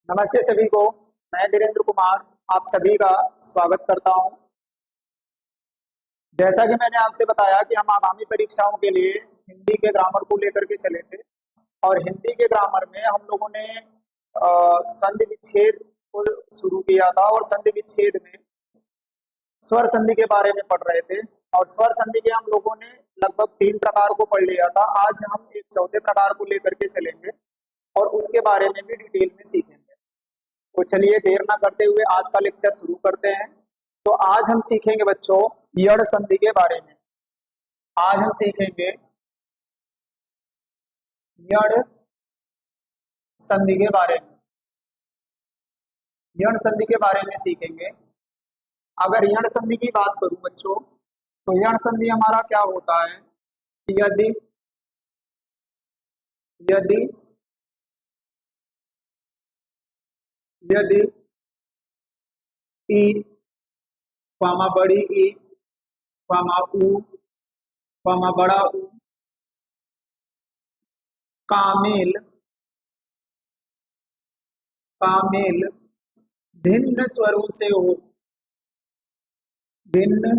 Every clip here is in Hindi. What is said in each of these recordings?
नमस्ते सभी को। मैं धीरेन्द्र कुमार आप सभी का स्वागत करता हूं। जैसा कि मैंने आपसे बताया कि हम आगामी परीक्षाओं के लिए हिंदी के ग्रामर को लेकर के चले थे और हिंदी के ग्रामर में हम लोगों ने संधि विच्छेद को शुरू किया था और संधि विच्छेद में स्वर संधि के बारे में पढ़ रहे थे और स्वर संधि के हम लोगों ने लगभग 3 प्रकार को पढ़ लिया था। आज हम एक चौथे प्रकार को लेकर के चलेंगे और उसके बारे में भी डिटेल में सीखेंगे। तो चलिए देर ना करते हुए आज का लेक्चर शुरू करते हैं। तो आज हम सीखेंगे बच्चों यड़ संधि के बारे में। आज हम सीखेंगे यड़ संधि के बारे में। यड़ संधि के बारे में सीखेंगे। अगर यड़ संधि की बात करूं बच्चों तो यड़ संधि हमारा क्या होता है। यदि यदि यदि ई वामा बड़ी ई वामा ऊ वामा बड़ा ऊ कामिल कामिल भिन्न स्वरों से हो, भिन्न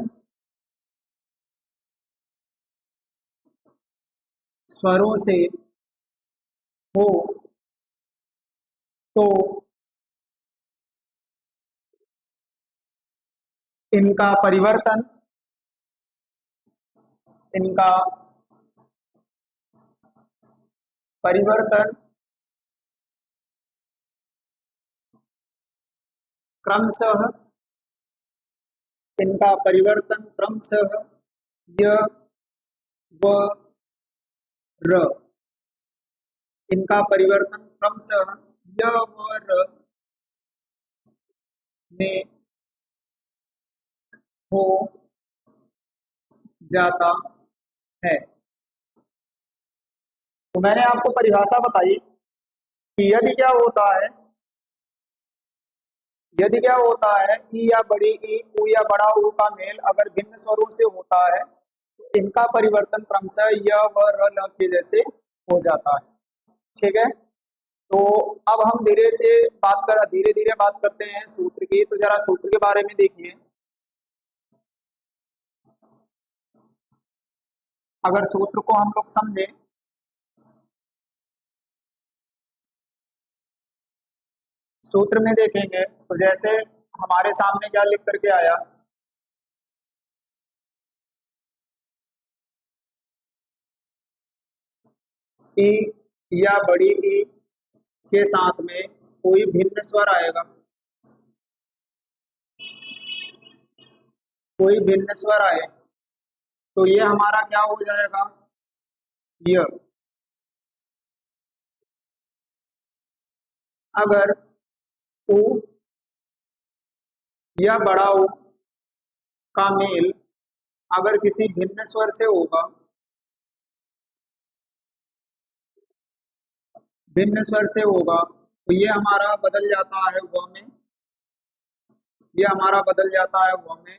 स्वरों से हो तो इनका परिवर्तन क्रमशः य व र। इनका परिवर्तन क्रमशः य व र में हो जाता है। तो मैंने आपको परिभाषा बताई कि यदि क्या होता है, यदि क्या होता है ई या बड़ी ई ऊ या बड़ा ऊ का मेल अगर भिन्न स्वरों से होता है तो इनका परिवर्तन क्रमशः य व र ल के जैसे हो जाता है। ठीक है। तो अब हम धीरे धीरे बात करते हैं सूत्र की। तो जरा सूत्र के बारे में देखिए। अगर सूत्र को हम लोग समझे सूत्र में देखेंगे तो जैसे हमारे सामने क्या लिख करके आया, ई या बड़ी ई के साथ में कोई भिन्न स्वर आएगा, कोई भिन्न स्वर आए तो ये हमारा क्या हो जाएगा, य। अगर ऊ या बड़ा ऊ का मेल अगर किसी भिन्न स्वर से होगा, भिन्न स्वर से होगा तो ये हमारा बदल जाता है व में, ये हमारा बदल जाता है व में।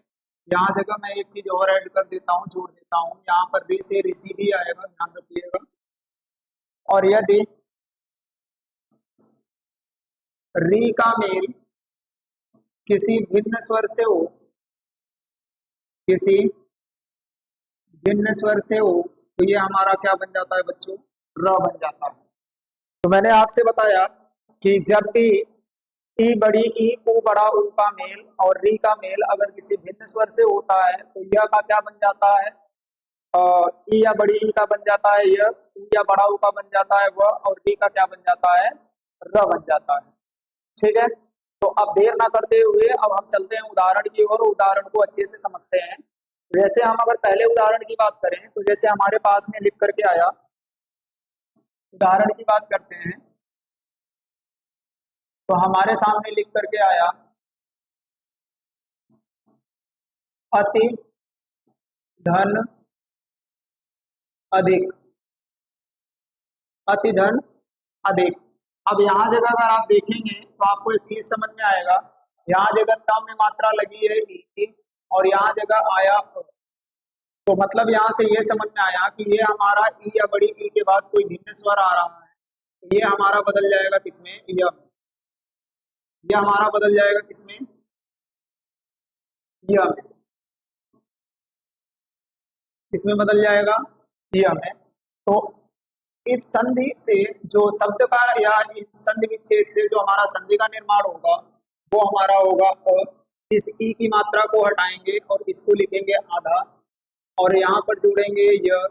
यहाँ जगह मैं एक चीज और ऐड कर देता हूँ, जोड़ देता हूँ। यहाँ पर री से ऋषि भी आएगा, ध्यान रखिएगा। और यदि री का मेल किसी भिन्न स्वर से हो, किसी भिन्न स्वर से हो तो ये हमारा क्या बन जाता है बच्चों, र बन जाता है। तो मैंने आपसे बताया कि जब भी ई बड़ी ई ऊ बड़ा ऊ का मेल और री का मेल अगर किसी भिन्न स्वर से होता है तो यह का क्या बन जाता है, ई या बड़ी ई का बन जाता है यह, ऊ या बड़ा ऊ का बन जाता है वह, और री का क्या बन जाता है, र बन जाता है। ठीक है। तो अब देर ना करते हुए अब हम चलते हैं उदाहरण की ओर, उदाहरण को अच्छे से समझते हैं। जैसे हम अगर पहले उदाहरण की बात करें तो जैसे हमारे पास में लिख करके आया, उदाहरण की बात करते हैं तो हमारे सामने लिख करके आया अति धन अधिक, अति धन अधिक। अब यहाँ जगह अगर आप देखेंगे तो आपको एक चीज समझ में आएगा, यहाँ जगह तम में मात्रा लगी है ई की और यहाँ जगह आया अ। तो मतलब यहाँ से ये समझ में आया कि ये हमारा ई या बड़ी ई के बाद कोई भिन्न स्वर आ रहा है, ये हमारा बदल जाएगा किसमें, य में। ये हमारा बदल जाएगा किसमें, यह में। किसमें बदल जाएगा, यह में। तो इस संधि से जो शब्द का या इस संधि विच्छेद से जो हमारा संधि का निर्माण होगा वो हमारा होगा अ। इस ई की मात्रा को हटाएंगे और इसको लिखेंगे आधा, और यहाँ पर जोड़ेंगे य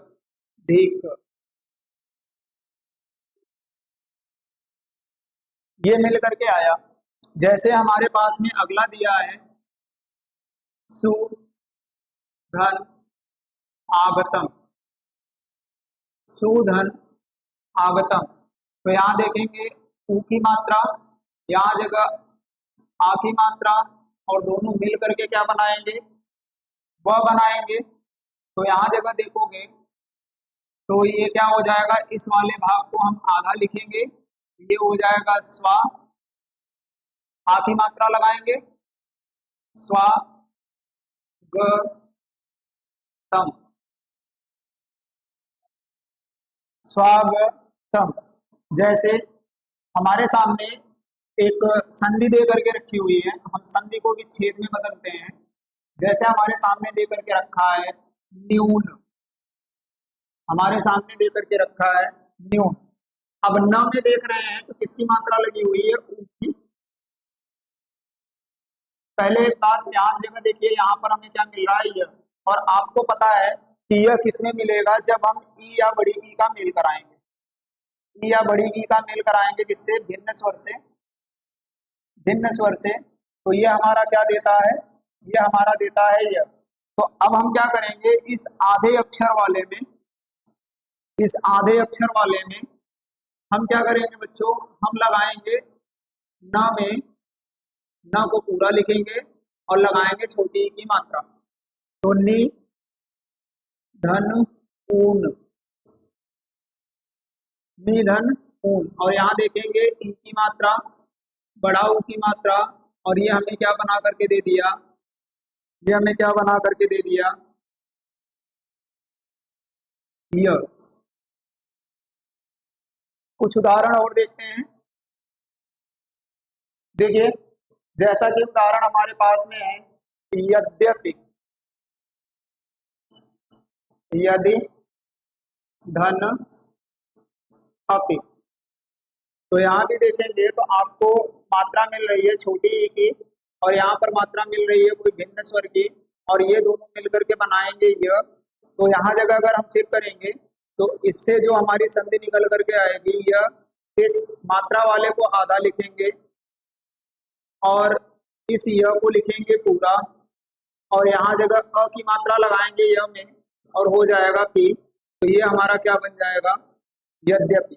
धिक। ये मिल करके आया। जैसे हमारे पास में अगला दिया है सु धन आगतम, सुधन आगतम। तो यहाँ देखेंगे ऊ की मात्रा, यहाँ जगह आ की मात्रा, और दोनों मिल करके क्या बनाएंगे, वह बनाएंगे। तो यहाँ जगह देखोगे तो ये क्या हो जाएगा, इस वाले भाग को हम आधा लिखेंगे, ये हो जाएगा स्वा। आ की मात्रा लगाएंगे स्वा ग तम, स्वागतम। जैसे हमारे सामने एक संधि दे करके रखी हुई है, हम संधि को भी छेद में बदलते हैं। जैसे हमारे सामने दे करके रखा है न्यून, हमारे सामने दे करके रखा है न्यून। अब न में देख रहे हैं तो किसकी मात्रा लगी हुई है, ऊ की। पहले एक बात ध्यान जगह देखिए, यहाँ पर हमें क्या मिल रहा है यह, और आपको पता है कि यह किसमें मिलेगा, जब हम ई या बड़ी ई का मेल कराएंगे। ई या बड़ी ई का मेल कराएंगे किससे, भिन्न स्वर से, भिन्न स्वर से। तो ये हमारा क्या देता है, ये हमारा देता है यह। तो अब हम क्या करेंगे, इस आधे अक्षर वाले में, इस आधे अक्षर वाले में हम क्या करेंगे बच्चों, हम लगाएंगे न में, न को पूरा लिखेंगे और लगाएंगे छोटी ई की मात्रा। तो नि धन ऊन, नि धन ऊन। और यहाँ देखेंगे ई की मात्रा, बड़ा ऊ की मात्रा, और ये हमें क्या बना करके दे दिया, ये हमें क्या बना करके दे दिया, यह। कुछ उदाहरण और देखते हैं। देखिए जैसा कि उदाहरण हमारे पास में है, यद्यपि, यदि, धन, अपि। तो यहाँ भी देखेंगे तो आपको मात्रा मिल रही है छोटी ई की, और यहाँ पर मात्रा मिल रही है कोई भिन्न स्वर की, और ये दोनों मिलकर के बनाएंगे यह। तो यहाँ जगह अगर हम चेक करेंगे तो इससे जो हमारी संधि निकल करके आएगी यह, इस मात्रा वाले को आधा लिखेंगे और इस य को लिखेंगे पूरा, और यहाँ जगह अ की मात्रा लगाएंगे य में, और हो जाएगा पी। तो ये हमारा क्या बन जाएगा, यद्यपि।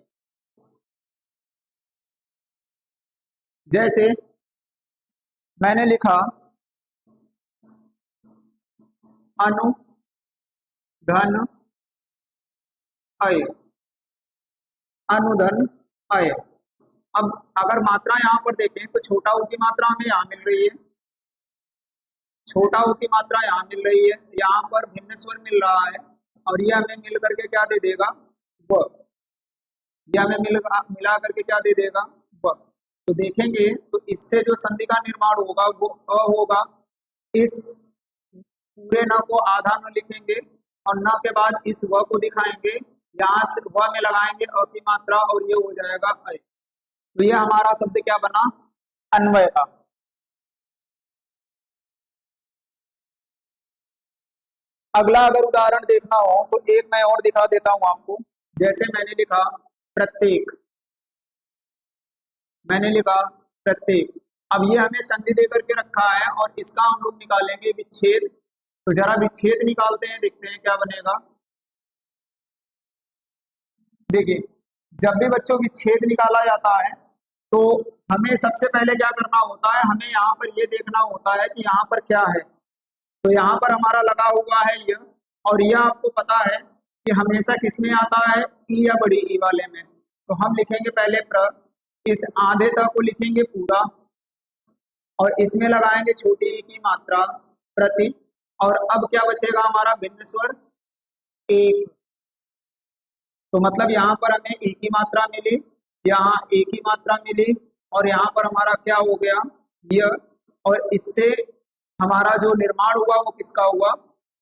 जैसे मैंने लिखा अनु धन अय, अनुधन अय। अब अगर मात्रा यहाँ पर देखें तो छोटा ऊ की मात्रा हमें यहाँ मिल रही है, छोटा ऊ की मात्रा यहाँ मिल रही है, यहाँ पर भिन्न स्वर मिल रहा है, और ये हमें मिल करके क्या दे देगा, व। ये हमें मिला करके क्या दे देगा, व। तो देखेंगे तो इससे जो संधि का निर्माण होगा वो अ होगा। इस पूरे न को आधा न लिखेंगे और न के बाद इस व को दिखाएंगे, यहाँ से व में लगाएंगे अ की मात्रा, और ये हो जाएगा अय। तो ये हमारा शब्द क्या बना, अन्वय का। अगला अगर उदाहरण देखना हो तो एक मैं और दिखा देता हूं आपको। जैसे मैंने लिखा प्रत्येक, मैंने लिखा प्रत्येक। अब ये हमें संधि दे करके रखा है और इसका हम लोग निकालेंगे विच्छेद। तो जरा विच्छेद निकालते हैं, देखते हैं क्या बनेगा। देखिए जब भी बच्चों विच्छेद निकाला जाता है तो हमें सबसे पहले क्या करना होता है, हमें यहाँ पर ये देखना होता है कि यहाँ पर क्या है। तो यहाँ पर हमारा लगा हुआ है यह, और यह आपको पता है कि हमेशा किसमें आता है, ई या बड़ी ई वाले में। तो हम लिखेंगे पहले प्र, इस आधे तक को लिखेंगे पूरा, और इसमें लगाएंगे छोटी ई की मात्रा प्रति। और अब क्या बचेगा हमारा, भिन्न स्वर एक। तो मतलब यहाँ पर हमें ई की मात्रा मिली, यहाँ ए की मात्रा मिली, और यहाँ पर हमारा क्या हो गया, यह, और इससे हमारा जो निर्माण हुआ वो किसका हुआ,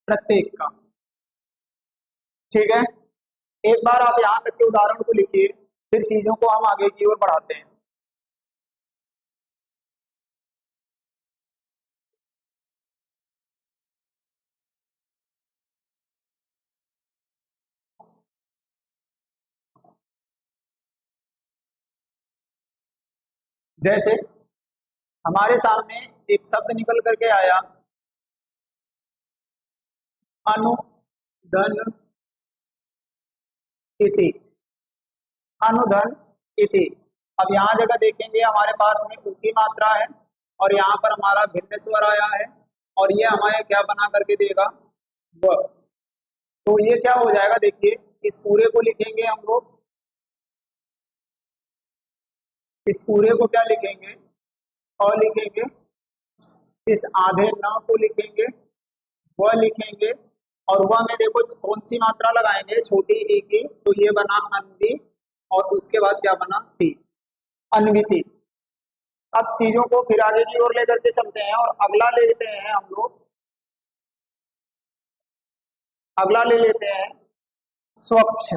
प्रत्येक का। ठीक है, एक बार आप यहाँ तक के उदाहरण को लिखिए, फिर चीजों को हम आगे की ओर बढ़ाते हैं। जैसे हमारे सामने एक शब्द निकल करके आया, अनुधन इति, अनुधन इति। अब यहाँ जगह देखेंगे हमारे पास में उ की मात्रा है और यहाँ पर हमारा भिन्न स्वर आया है, और ये हमारे क्या बना करके देगा, व। तो ये क्या हो जाएगा, देखिए इस पूरे को लिखेंगे हम लोग, इस पूरे को क्या लिखेंगे, अ लिखेंगे, इस आधे न को लिखेंगे, व लिखेंगे, और वह में देखो कौन सी मात्रा लगाएंगे, छोटी ई की, तो ये बना अन्वी, और उसके बाद क्या बना, ती, अन्विति। अब चीजों को फिर आगे की ओर लेकर के चलते हैं, और अगला ले लेते हैं हम लोग, अगला ले लेते हैं स्वच्छ।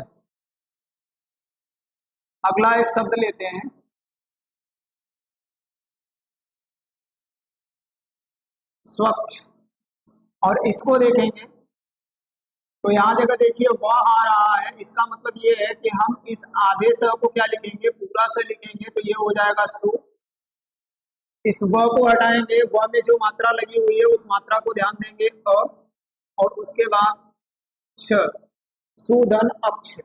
अगला एक शब्द लेते हैं स्वच्छ, और इसको देखेंगे तो यहाँ जगह देखिए वह आ रहा है, इसका मतलब ये है कि हम इस आधे स को क्या लिखेंगे, पूरा स लिखेंगे, तो ये हो जाएगा सु। इस व को हटाएंगे, व में जो मात्रा लगी हुई है उस मात्रा को ध्यान देंगे अ, और उसके बाद छ, सुधन अक्ष,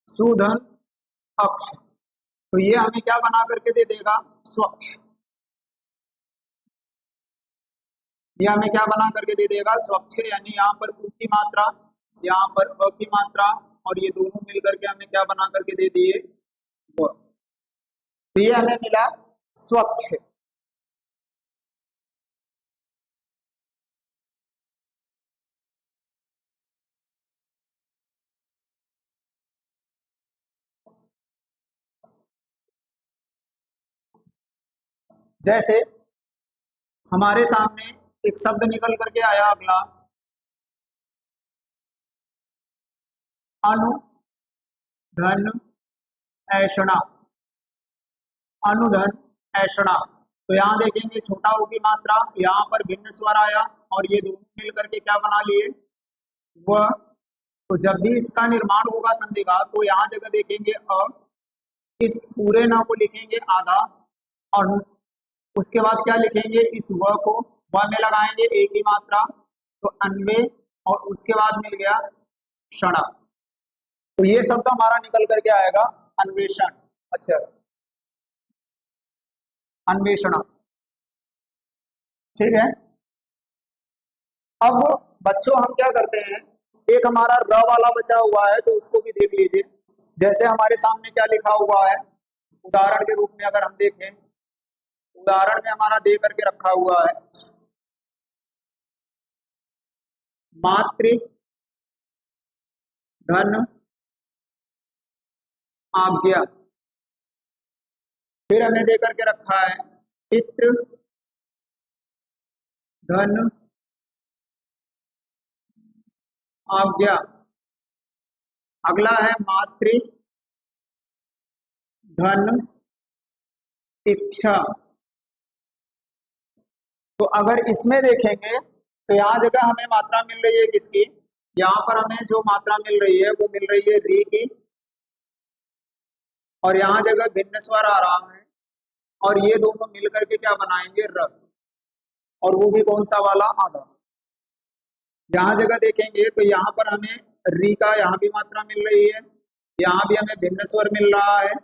सुधन अक्ष। तो ये हमें क्या बना करके दे देगा, स्वच्छ। ये हमें क्या बना करके दे देगा, स्वच्छ। यानी यहाँ पर उ की मात्रा, यहाँ पर अ की मात्रा, और ये दोनों मिलकर के हमें क्या बना करके दे दिए, व। तो ये हमें मिला स्वच्छ। जैसे हमारे सामने एक शब्द निकल करके आया अगला, अनुधन ऐषणा, अनुधन ऐषणा। तो यहाँ देखेंगे छोटा ऊ की मात्रा, यहाँ पर भिन्न स्वर आया, और ये दोनों मिल करके क्या बना लिए, वह। तो जब भी इसका निर्माण होगा संधि का, तो यहाँ जगह देखेंगे अ, इस पूरे ना को लिखेंगे आधा, और उसके बाद क्या लिखेंगे, इस व को व में लगाएंगे एक ही मात्रा, तो अन्वे, और उसके बाद मिल गया क्षणा। तो ये शब्द हमारा निकल करके आएगा अन्वेषण। अच्छा, अन्वेषण। ठीक है, अब बच्चों हम क्या करते हैं, एक हमारा र वाला बचा हुआ है तो उसको भी देख लीजिए। जैसे हमारे सामने क्या लिखा हुआ है, उदाहरण के रूप में अगर हम देखें, उदाहरण में हमारा दे करके रखा हुआ है मातृ धन आज्ञा। फिर हमें दे करके रखा है पितृ धन आज्ञा। अगला है मातृ धन इच्छा। तो अगर इसमें देखेंगे तो यहाँ जगह हमें मात्रा मिल रही है किसकी, यहाँ पर हमें जो मात्रा मिल रही है वो मिल रही है री की, और यहाँ जगह भिन्न स्वर आ रहा है, और ये दोनों मिलकर के क्या बनाएंगे, र। और वो भी कौन सा वाला, आधा। यहाँ जगह देखेंगे तो यहाँ पर हमें री का यहाँ भी मात्रा मिल रही है, यहाँ भी हमें भिन्न स्वर मिल रहा है,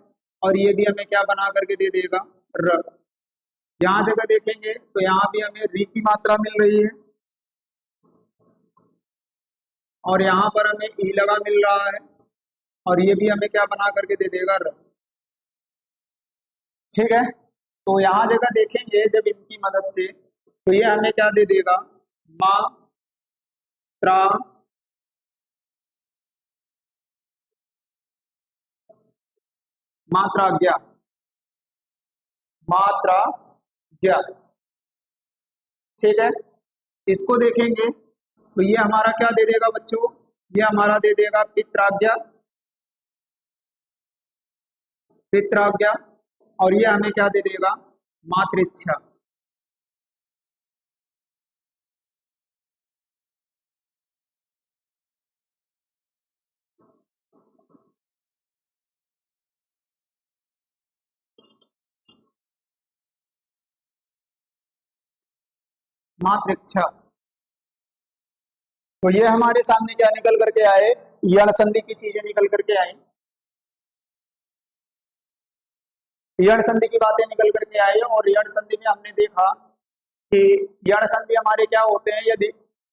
और ये भी हमें क्या बना करके दे देगा, र। यहाँ जगह देखेंगे तो यहाँ भी हमें री की मात्रा मिल रही है, और यहाँ पर हमें ई लगा मिल रहा है, और ये भी हमें क्या बना करके दे देगा, र। ठीक है, तो यहाँ जगह देखेंगे जब इनकी मदद से, तो ये हमें क्या दे देगा, मा त्रा मात्रा ज्ञा, मात्रा ज्ञा। ठीक है, इसको देखेंगे तो ये हमारा क्या दे देगा बच्चों, ये हमारा दे देगा पित्राज्ञा, पित्राज्ञा। और ये हमें क्या दे देगा, मातृच्छा। मातृच्छा। तो ये हमारे सामने क्या निकल करके आए, यण संधि की चीजें निकल करके आई, यण संधि की बातें निकल करके आई। और यण संधि में हमने देखा कि यण संधि हमारे क्या होते हैं, यदि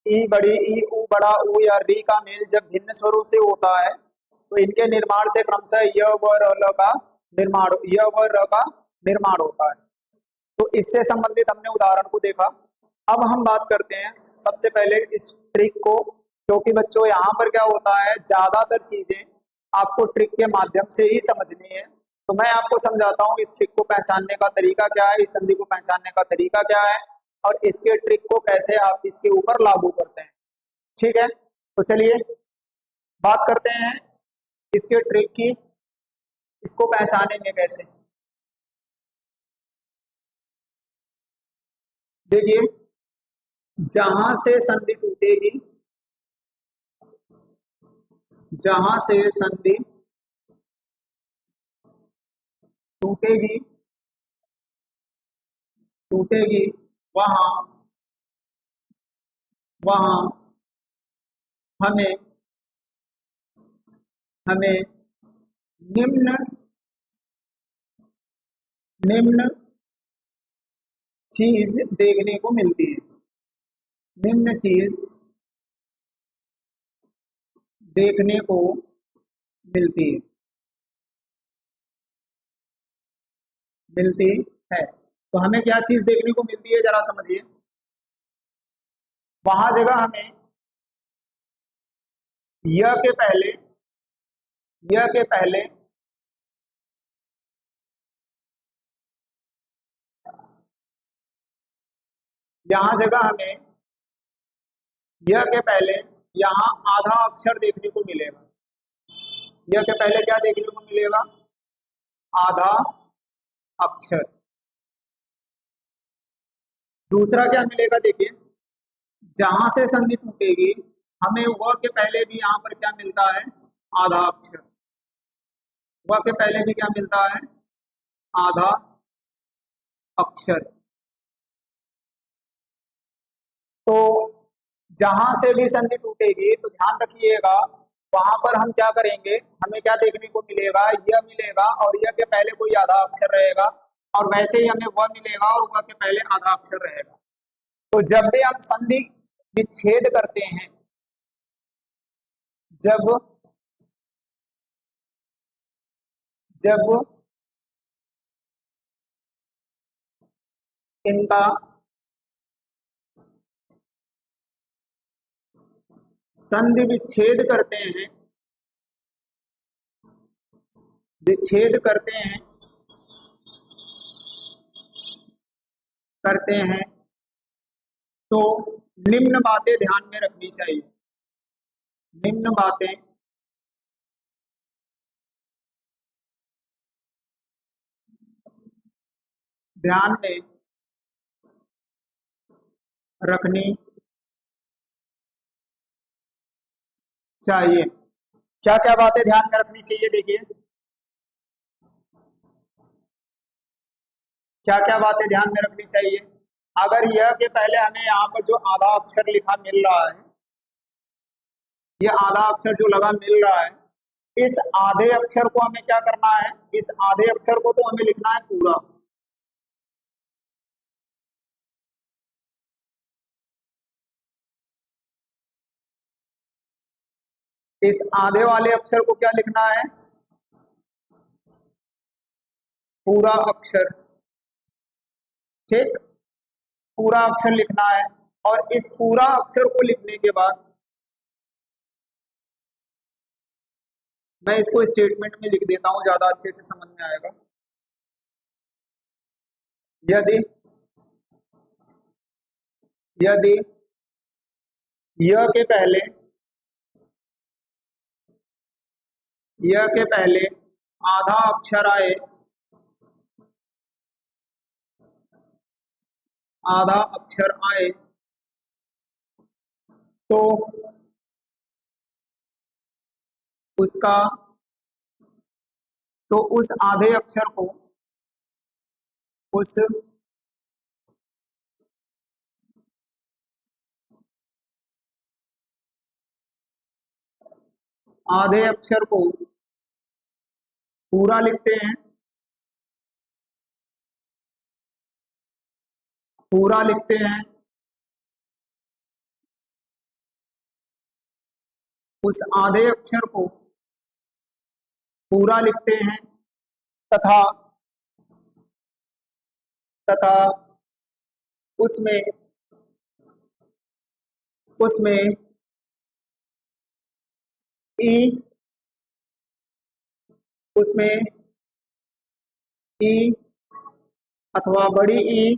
ई बड़ी ई उ बड़ा उ या री का मेल जब भिन्न स्वरों से होता है तो इनके निर्माण से क्रमशः य व र का निर्माण, य व र का निर्माण होता है। तो इससे संबंधित हमने उदाहरण को देखा। अब हम बात करते हैं सबसे पहले इस ट्रिक को, क्योंकि बच्चों यहाँ पर क्या होता है, ज्यादातर चीजें आपको ट्रिक के माध्यम से ही समझनी है। तो मैं आपको समझाता हूँ इस ट्रिक को पहचानने का तरीका क्या है, इस संधि को पहचानने का तरीका क्या है, और इसके ट्रिक को कैसे आप इसके ऊपर लागू करते हैं। ठीक है, तो चलिए बात करते हैं इसके ट्रिक की, इसको पहचानेंगे कैसे। देखिए, जहां से संधि टूटेगी, जहां से संधि टूटेगी, टूटेगी वहां, वहां हमें, हमें निम्न, निम्न चीज देखने को मिलती है, निम्न चीज देखने को मिलती है, मिलती है। तो हमें क्या चीज देखने को मिलती है, जरा समझिए। वहां जगह हमें य के पहले, य के पहले यहां जगह हमें य के पहले यहां आधा अक्षर देखने को मिलेगा। य के पहले क्या देखने को मिलेगा, आधा अक्षर। दूसरा क्या मिलेगा, देखिए, जहां से संधि टूटेगी हमें व के पहले भी यहां पर क्या मिलता है, आधा अक्षर। व के पहले भी क्या मिलता है, आधा अक्षर। तो जहां से भी संधि टूटेगी तो ध्यान रखिएगा, वहां पर हम क्या करेंगे, हमें क्या देखने को मिलेगा, यह मिलेगा और यह के पहले कोई आधा अक्षर रहेगा, और वैसे ही हमें वह मिलेगा और वह के पहले आधा अक्षर रहेगा। तो जब भी हम संधि विच्छेद करते हैं, जब, जब इनका संधि विच्छेद करते हैं, विच्छेद करते हैं, करते हैं, तो निम्न बातें ध्यान में रखनी चाहिए, निम्न बातें ध्यान में रखनी चाहिए। क्या क्या बातें ध्यान में रखनी चाहिए, देखिए क्या क्या बातें ध्यान में रखनी चाहिए। अगर यह के पहले हमें यहाँ पर जो आधा अक्षर लिखा मिल रहा है, ये आधा अक्षर जो लगा मिल रहा है, इस आधे अक्षर को हमें क्या करना है, इस आधे अक्षर को तो हमें लिखना है पूरा। इस आधे वाले अक्षर को क्या लिखना है, पूरा अक्षर। ठीक, पूरा अक्षर लिखना है। और इस पूरा अक्षर को लिखने के बाद मैं इसको स्टेटमेंट में लिख देता हूं, ज्यादा अच्छे से समझ में आएगा। यदि यदि य के पहले आधा अक्षर आए, तो उसका तो उस आधे अक्षर को उस आधे अक्षर को पूरा लिखते हैं, पूरा लिखते हैं, उस आधे अक्षर को पूरा लिखते हैं तथा तथा उसमें उसमें ई उसमें ई अथवा बड़ी ई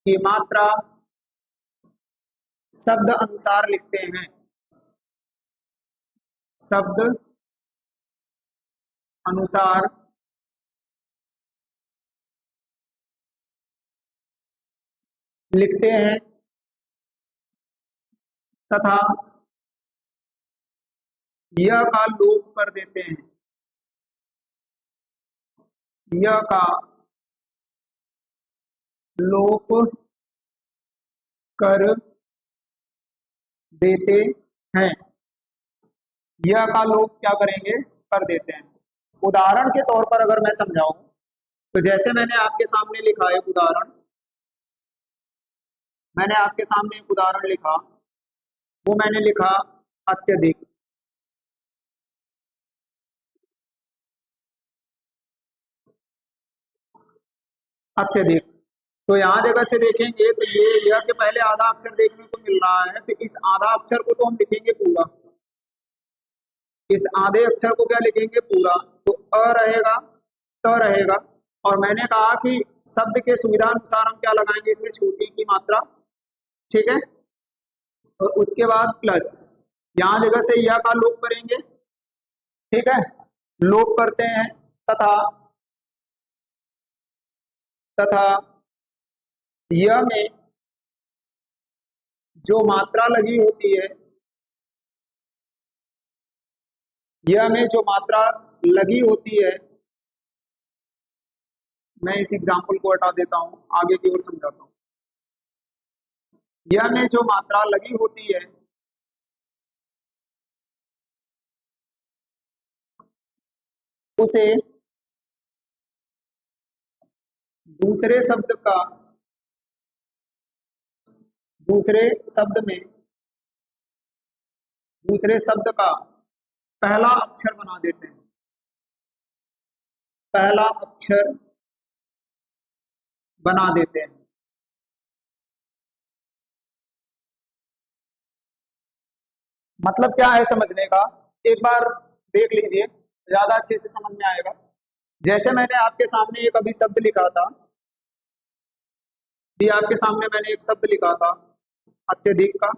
की मात्रा शब्द अनुसार लिखते हैं, शब्द अनुसार लिखते हैं तथा यह का लोप कर देते हैं, यह का लोप कर देते हैं, यह का लोप क्या करेंगे, कर देते हैं। उदाहरण के तौर पर अगर मैं समझाऊं तो जैसे मैंने आपके सामने लिखा एक उदाहरण, मैंने आपके सामने एक उदाहरण लिखा, वो मैंने लिखा अत्यधिक। अत्यधिक, तो यहाँ जगह से देखेंगे तो ये यह के पहले आधा अक्षर देखने को मिल रहा है, तो इस आधा अक्षर को तो हम लिखेंगे पूरा, इस आधे अक्षर को क्या लिखेंगे, पूरा। तो अ रहेगा, त रहेगा, और मैंने कहा कि शब्द के सुविधा अनुसार हम क्या लगाएंगे, इसमें छोटी की मात्रा, ठीक है। और उसके बाद प्लस, यहाँ जगह से यह का लोप करेंगे, ठीक है, लोप करते हैं तथा तथा यह में जो मात्रा लगी होती है, यह में जो मात्रा लगी होती है, मैं इस एग्जाम्पल को हटा देता हूं, आगे की ओर समझाता हूं। यह में जो मात्रा लगी होती है उसे दूसरे शब्द का दूसरे शब्द में दूसरे शब्द का पहला अक्षर बना देते हैं, पहला अक्षर बना देते हैं। मतलब क्या है समझने का, एक बार देख लीजिए, ज्यादा अच्छे से समझ में आएगा। जैसे मैंने आपके सामने एक अभी शब्द लिखा था, भी आपके सामने मैंने एक शब्द लिखा था अत्यधिक का,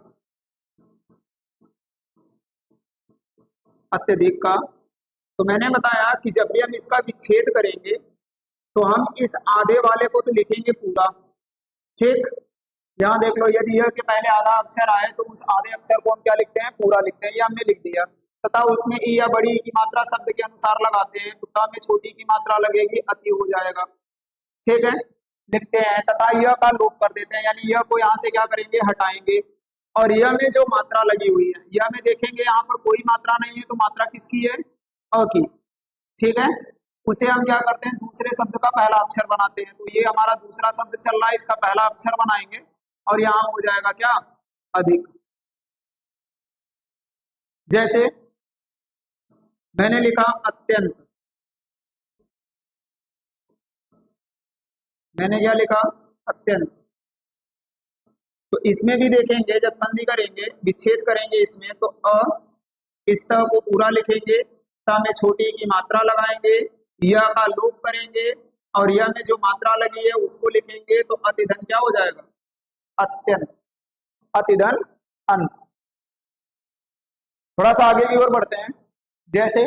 अत्यधिक का। तो मैंने बताया कि जब भी हम इसका विच्छेद करेंगे तो हम इस आधे वाले को तो लिखेंगे पूरा, ठीक। यहाँ देख लो, यदि यह के पहले आधा अक्षर आए तो उस आधे अक्षर को हम क्या लिखते हैं, पूरा लिखते हैं, ये हमने लिख दिया। तथा उसमें ई या बड़ी की मात्रा शब्द के अनुसार लगाते हैं, तो त में छोटी की मात्रा लगेगी, अति हो जाएगा, ठीक है, लिखते हैं। तथा यह का लोप कर देते हैं, यानी यह को यहाँ से क्या करेंगे, हटाएंगे। और यह में जो मात्रा लगी हुई है, यह में देखेंगे यहाँ पर कोई मात्रा नहीं है, तो मात्रा किसकी है, अ की, ठीक है। उसे हम क्या करते हैं, दूसरे शब्द का पहला अक्षर बनाते हैं। तो ये हमारा दूसरा शब्द चल रहा है, इसका पहला अक्षर बनाएंगे और यहाँ हो जाएगा क्या, अधिक। जैसे मैंने लिखा अत्यंत, मैंने क्या लिखा, अत्यंत। तो इसमें भी देखेंगे, जब संधि करेंगे, विच्छेद करेंगे इसमें, तो अ इस त को पूरा लिखेंगे, त में छोटी की मात्रा लगाएंगे, य का लोप करेंगे और य में जो मात्रा लगी है उसको लिखेंगे, तो अतिधन क्या हो जाएगा? अत्यंत। अतिधन अंत। थोड़ा सा आगे की ओर बढ़ते हैं। जैसे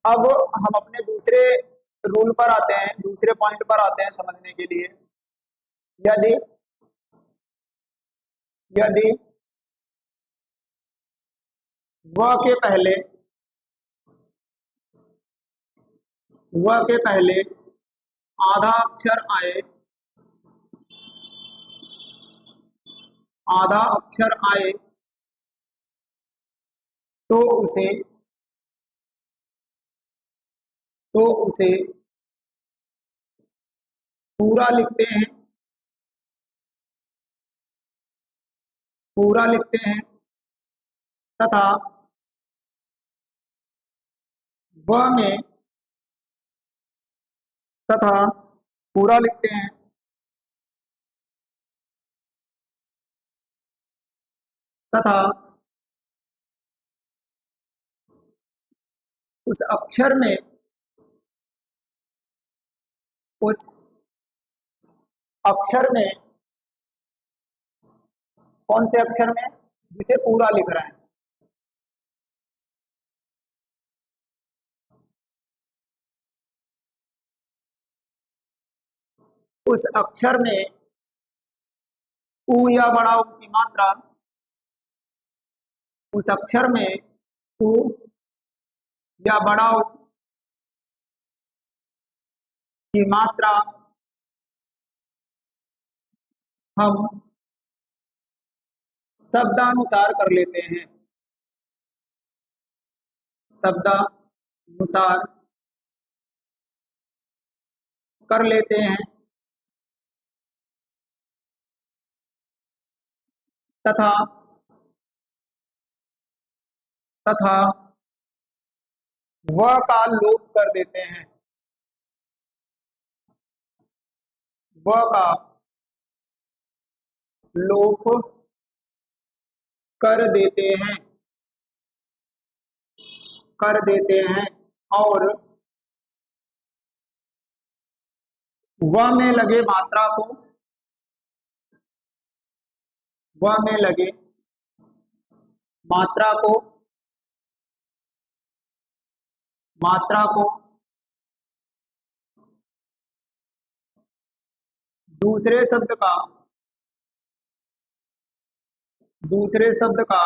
अब हम अपने दूसरे रूल पर आते हैं, दूसरे पॉइंट पर आते हैं समझने के लिए। यदि यदि व के पहले आधा अक्षर आए, आधा अक्षर आए तो उसे पूरा लिखते हैं, पूरा लिखते हैं तथा व में तथा पूरा लिखते हैं तथा उस अक्षर में उस अक्षर में कौन से अक्षर में? जिसे पूरा लिख रहे हैं। उस अक्षर में उ या बड़ा उ की मात्रा, उस अक्षर में उ या बड़ा उ की मात्रा हम शब्दानुसार कर लेते हैं, शब्दानुसार कर लेते हैं तथा व का लोप कर देते हैं, व का लोप कर देते हैं, और व में लगे मात्रा को, व में लगे मात्रा को दूसरे शब्द का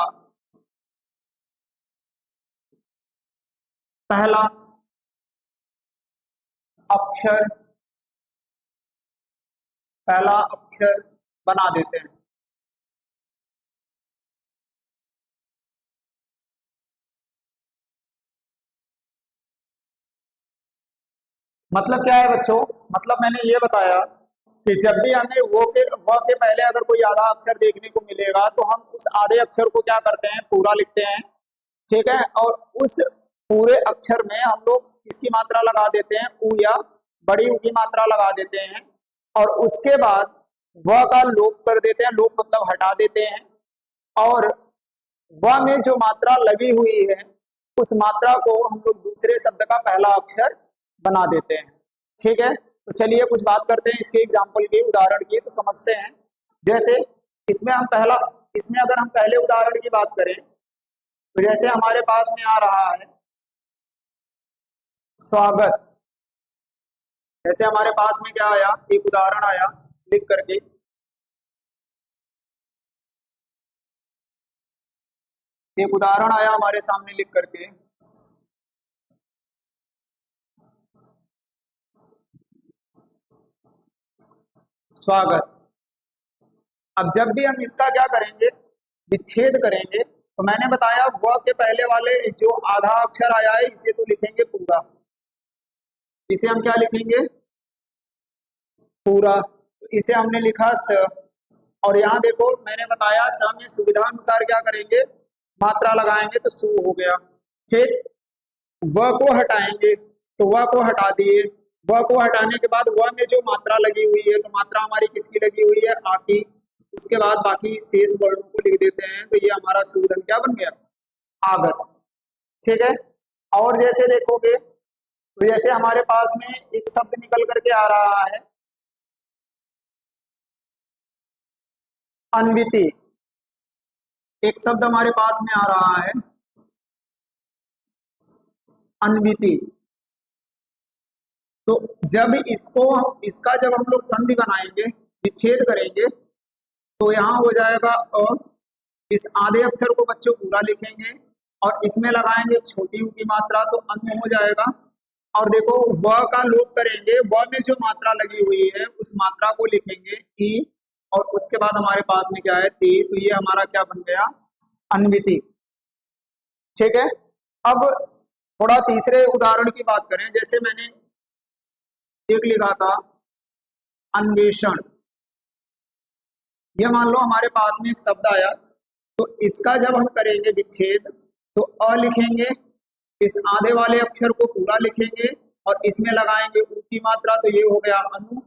पहला अक्षर बना देते हैं। मतलब क्या है बच्चों? मतलब मैंने ये बताया कि जब भी हमें व के पहले अगर कोई आधा अक्षर देखने को मिलेगा तो हम उस आधे अक्षर को क्या करते हैं? पूरा लिखते हैं, ठीक है। और उस पूरे अक्षर में हम लोग किसकी मात्रा लगा देते हैं? उ या बड़ी उ की मात्रा लगा देते हैं, और उसके बाद व का लोप कर देते हैं, लोप मतलब हटा देते हैं, और व में जो मात्रा लगी हुई है उस मात्रा को हम लोग दूसरे शब्द का पहला अक्षर बना देते हैं, ठीक है। तो चलिए कुछ बात करते हैं इसके एग्जाम्पल की, उदाहरण की, तो समझते हैं। जैसे इसमें अगर हम पहले उदाहरण की बात करें तो जैसे हमारे पास में आ रहा है स्वागत। जैसे हमारे पास में क्या आया? एक उदाहरण आया लिख करके, एक उदाहरण आया हमारे सामने लिख करके, स्वागत। अब जब भी हम इसका क्या करेंगे? विच्छेद करेंगे, तो मैंने बताया व के पहले वाले जो आधा अक्षर आया है इसे तो लिखेंगे पूरा, इसे हम क्या लिखेंगे? पूरा। तो इसे हमने लिखा स, और यहाँ देखो मैंने बताया स में सुविधा अनुसार क्या करेंगे? मात्रा लगाएंगे, तो सु हो गया, ठीक। व को हटाएंगे तो व को हटा दिए, व को हटाने के बाद व में जो मात्रा लगी हुई है, तो मात्रा हमारी किसकी लगी हुई है, आ की। उसके बाद बाकी शेष वर्णों को लिख देते हैं, तो ये हमारा शूदन क्या बन गया, आगत। ठीक है। और जैसे देखोगे, तो जैसे हमारे पास में एक शब्द निकल करके आ रहा है, अन्विति। एक शब्द हमारे पास में आ रहा है, अन्विति। तो जब इसका जब हम लोग संधि बनाएंगे, विच्छेद करेंगे, तो यहाँ हो जाएगा अ। इस आधे अक्षर को बच्चों पूरा लिखेंगे और इसमें लगाएंगे छोटी ऊ की मात्रा, तो अन्न हो जाएगा। और देखो व का लोप करेंगे, व में जो मात्रा लगी हुई है उस मात्रा को लिखेंगे ई, और उसके बाद हमारे पास में क्या है, ती। तो ये हमारा क्या बन गया, अन्विति। ठीक है। अब थोड़ा तीसरे उदाहरण की बात करें, जैसे मैंने एक लिखा था अन्वेषण। ये मान लो हमारे पास में एक शब्द आया, तो इसका जब हम करेंगे विच्छेद, तो अ लिखेंगे, इस आधे वाले अक्षर को पूरा लिखेंगे और इसमें लगाएंगे ऊ की मात्रा, तो ये हो गया अनु।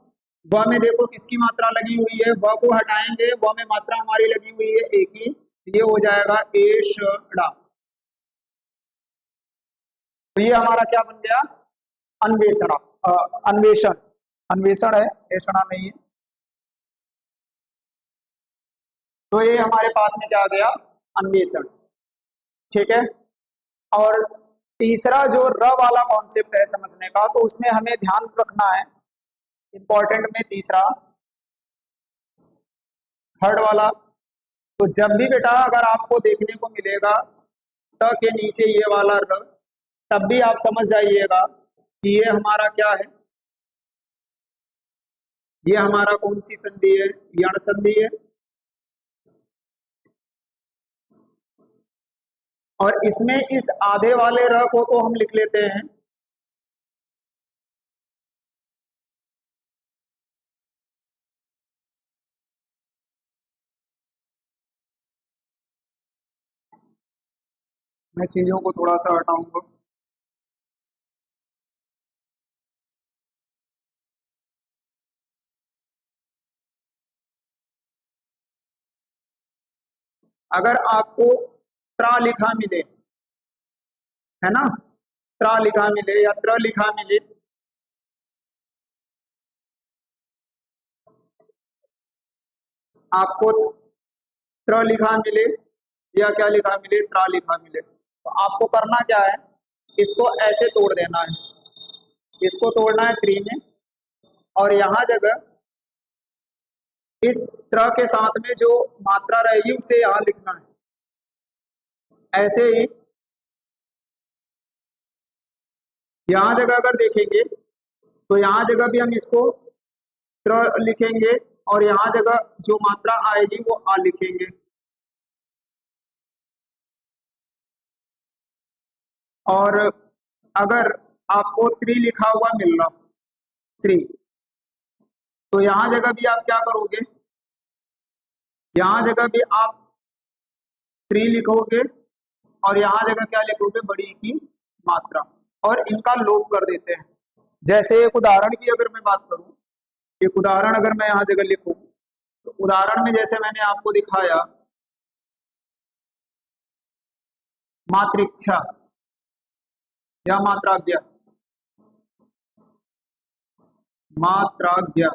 व में देखो किसकी मात्रा लगी हुई है, व को हटाएंगे, व में मात्रा हमारी लगी हुई है एक ही, ये हो जाएगा एषणा। तो ये हमारा क्या बन गया, अन्वेषणा। अन्वेषण, अन्वेषण है, ऐषणा नहीं है। तो ये हमारे पास में क्या आ गया, अन्वेषण। ठीक है। और तीसरा जो र वाला कॉन्सेप्ट है समझने का, तो उसमें हमें ध्यान रखना है, इंपॉर्टेंट में तीसरा, थर्ड वाला। तो जब भी बेटा अगर आपको देखने को मिलेगा त के नीचे ये वाला र, तब भी आप समझ जाइएगा कि ये हमारा क्या है, ये हमारा कौन सी संधि है, यण संधि है। और इसमें इस आधे वाले र को तो हम लिख लेते हैं, मैं चीजों को थोड़ा सा हटाऊंगा। अगर आपको त्रा लिखा मिले, है ना, त्रा लिखा मिले या त्र लिखा मिले, आपको त्र लिखा मिले या क्या लिखा मिले, त्रा लिखा मिले, तो आपको करना क्या है, इसको ऐसे तोड़ देना है, इसको तोड़ना है त्रि में, और यहां जगह इस त्र के साथ में जो मात्रा रहेगी उसे यहां लिखना है। ऐसे ही यहां जगह अगर देखेंगे, तो यहां जगह भी हम इसको त्र लिखेंगे और यहां जगह जो मात्रा आएगी वो आ लिखेंगे। और अगर आपको त्रि लिखा हुआ मिल रहा, त्रि, तो यहां जगह भी आप क्या करोगे, यहां जगह भी आप त्रि लिखोगे और यहां जगह क्या लिखोगे, बड़ी की मात्रा, और इनका लोप कर देते हैं। जैसे एक उदाहरण की अगर मैं बात करूं, एक उदाहरण अगर मैं यहां जगह लिखूं, तो उदाहरण में जैसे मैंने आपको दिखाया मातृक्षा या मात्राज्ञा, मात्राज्ञा,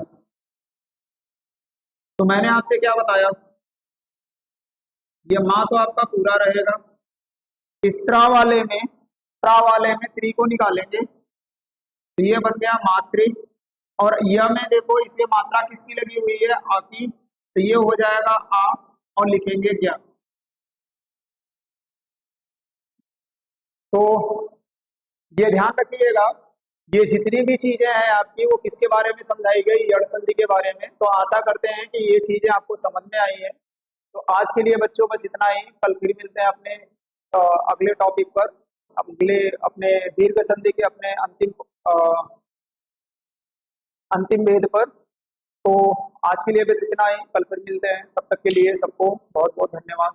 तो मैंने आपसे क्या बताया, ये माँ तो आपका पूरा रहेगा, इस त्रा वाले में, त्रा वाले में त्रि को निकालेंगे, तो ये बन गया मातृ। और य में देखो इसमें मात्रा किसकी लगी हुई है, आ की, तो ये हो जाएगा आ, और लिखेंगे ज्ञा। तो ये ध्यान रखिएगा, ये जितनी भी चीजें हैं आपकी वो किसके बारे में समझाई गई, यण संधि के बारे में। तो आशा करते हैं कि ये चीजें आपको समझ में आई है। तो आज के लिए बच्चों बस इतना ही, कल फिर मिलते हैं अपने अगले टॉपिक पर, अगले अपने दीर्घ संधि के अपने अंतिम वेद पर। तो आज के लिए बस इतना ही, कल फिर मिलते हैं, तब तक के लिए सबको बहुत बहुत धन्यवाद।